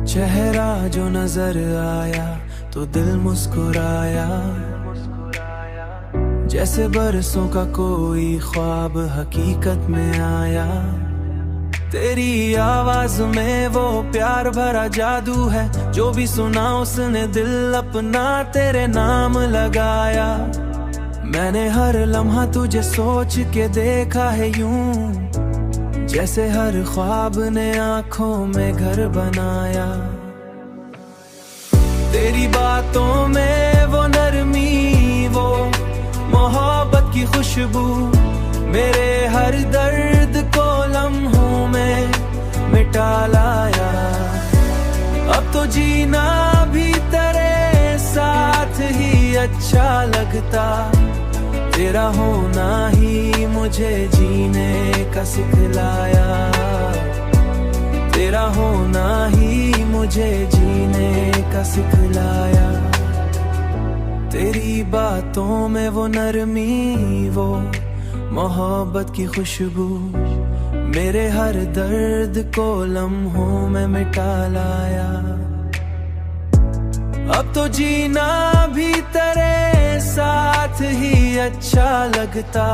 चेहरा जो नजर आया तो दिल मुस्कुराया, जैसे बरसों का कोई ख्वाब हकीकत में आया। तेरी आवाज में वो प्यार भरा जादू है, जो भी सुना उसने दिल अपना तेरे नाम लगाया। मैंने हर लम्हा तुझे सोच के देखा है यूं, जैसे हर ख्वाब ने आंखों में घर बनाया। तेरी बातों में वो नरमी, वो मोहब्बत की खुशबू, मेरे हर दर्द को लम्हों में मिटा लाया। अब तो जीना भी तेरे साथ ही अच्छा लगता, तेरा होना ही मुझे जीने का सिखलाया। तेरा होना ही मुझे जीने का सिखलाया। तेरी बातों में वो नरमी, वो मोहब्बत की खुशबू, मेरे हर दर्द को लम्हों में मिटा लाया। अब तो जीना भी तेरे साथ ही अच्छा लगता,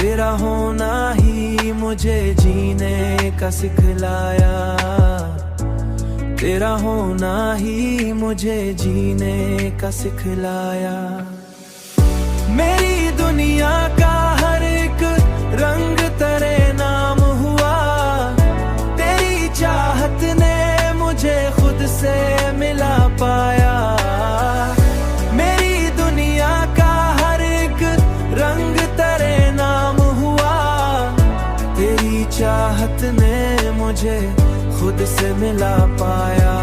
तेरा होना ही मुझे जीने का सिखलाया। तेरा होना ही मुझे जीने का सिखलाया। मेरी दुनिया का हर एक रंग तेरे नाम हुआ, तेरी चाहत ने मुझे खुद से मिला पाया। मेरी दुनिया का हर एक रंग तेरे नाम हुआ, तेरी चाहत ने मुझे खुद से मिला पाया।